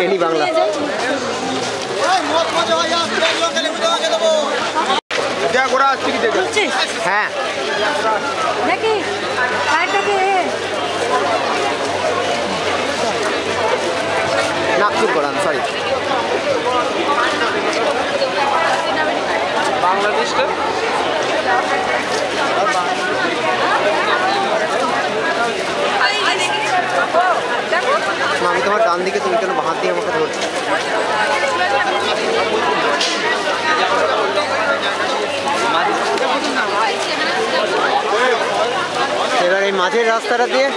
Any Bangla. হ্যাঁ নাগপুর করান, sorry বাংলাদেশটা আমি তোমার ডান দিকে, তুমি কেন বাঁ দিয়ে আমাকে ধরছো? এবার এই মাঝের রাস্তাটা দিয়ে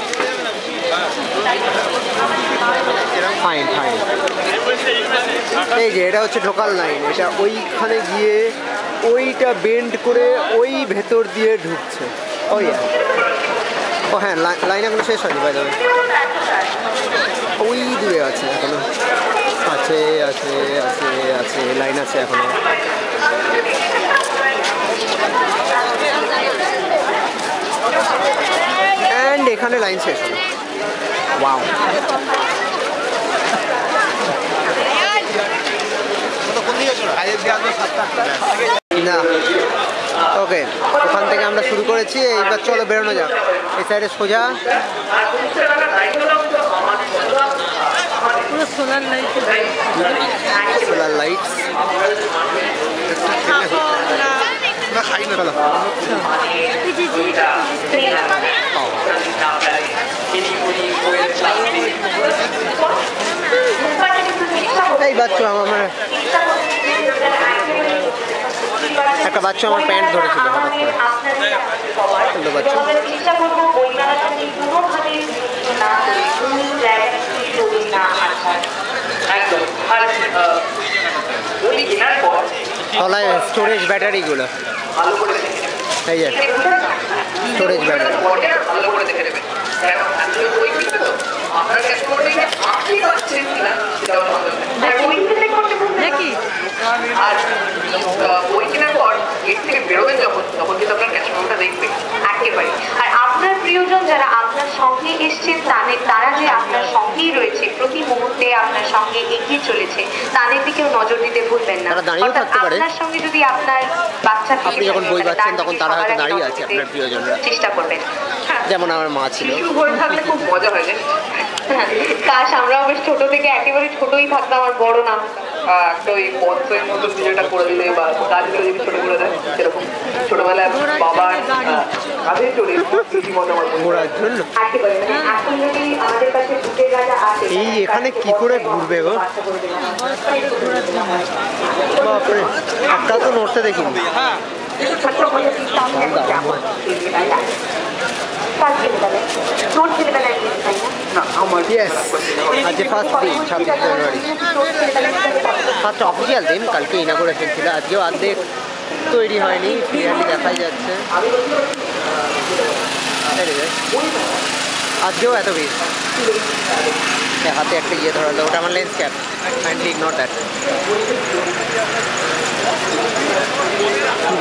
ফাইন ফাইন। এই যে এটা হচ্ছে ঢোকাল লাইন, এটা ওইখানে গিয়ে ওইটা বেন্ড করে ওই ভেতর দিয়ে ঢুকছে। ও হ্যাঁ, লাইন এখনো শেষ হয়নি বাই দ্য ওয়ে, ওই দূরে আছে এখনো, আছে আছে আছে আছে লাইন আছে এখনো। অ্যান্ড এখানে লাইন শেষ হলো। ওয়াও, না ওকে, ওখান থেকে আমরা শুরু করেছি, এইবার চলো বেরোনো যাক। এই সাইডে সোজা সোলার লাইটস। এই বাচ্চা আমার একটা বাচ্চা আমার প্যান্ট ধরেছিল হঠাৎ করে, বাচ্চা তলায় স্টোরেজ ব্যাটারিগুলো, এই যে স্টোরেজ ব্যাটারি। আর ওই কেনার পর গেট থেকে বেরোবেন যখন, তখন কিন্তু আপনার ক্যাশ মেমোটা দেখবে একেবারে। আর আপনার প্রিয়জন যারা আপনার সঙ্গে এসছেন, তারা যে আপনার সঙ্গেই রয়েছে, প্রতি মুহূর্তে আপনার সঙ্গে এগিয়ে চলেছে, তাদের দিকেও নজর দিতে ভুলবেন না। আপনার সঙ্গে যদি আপনার বাচ্চা আপনি যখন বই পাচ্ছেন তখন তারা হয়তো দাঁড়িয়ে আছে, আপনার প্রিয়জনরা চেষ্টা করবেন। যেমন আমার মা ছিল। শিশু হয়ে থাকলে খুব মজা হয় যায়। কাশ আমরাও বেশ ছোট থেকে একেবারে ছোটই থাকতাম, আর বড় না একটা ওই পথের মতো ভিডিওটা করে দিলে বা গাছগুলো যদি ছোট করে দেয়, সেরকম ছোটবেলায় বাবার কাঁধে চড়ে ঘোরার জন্য। এই এখানে কি করে ঘুরবে গো? বাপরে, একটা তো নড়তে দেখিনি। আজকে ফার্স্ট দিন, 26 জানুয়ারি, ফার্স্ট অফিসিয়াল দিন। কালকে ইনাগুরেশন ছিল, আজকেও অর্ধেক তৈরি হয়নি, ক্লিয়ারলি দেখাই যাচ্ছে। আজকেও এত ভিড়। হাতে একটা ইয়ে ধরালো, ওটা আমার lens cap, kindly ignore that.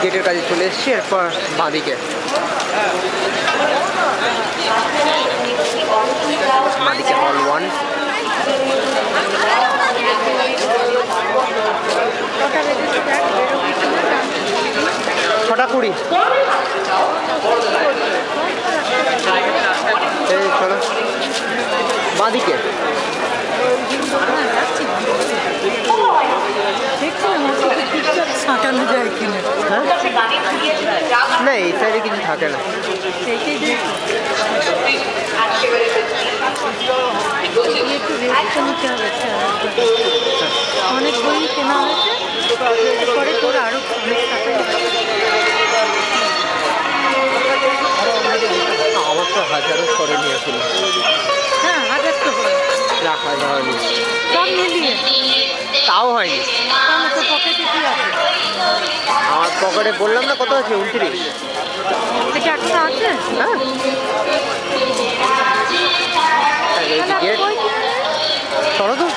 গেটের কাছে চলে এসেছি, এরপর বাঁদিকে হল 1। ছটা 20। চলো বাঁদিকে। না এই সাইডে কিছু থাকে না। অনেক বই কেনা হয়েছে, পরে তোর আরো আমার তো হাজারো করে নিয়েছিল। হ্যাঁ, হাজার তো রাখা হয়নি, সব মিলিয়ে তাও হয়নি। পকেটে কি আছে? আমার পকেটে বললাম না কত আছে, 29। এটা একটা আছে। হ্যাঁ, চলো তো,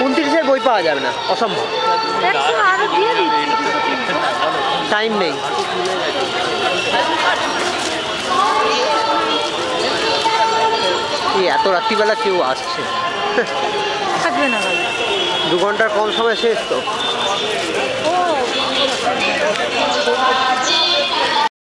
29-এর বই পাওয়া যাবে না, অসম্ভব। আরো দিয়ে দিচ্ছি, টাইম নেই। এত রাত্রিবেলা কেউ আসছে? থাকবে না গাড়ি। 2 ঘন্টার কম সময় শেষ তো। ও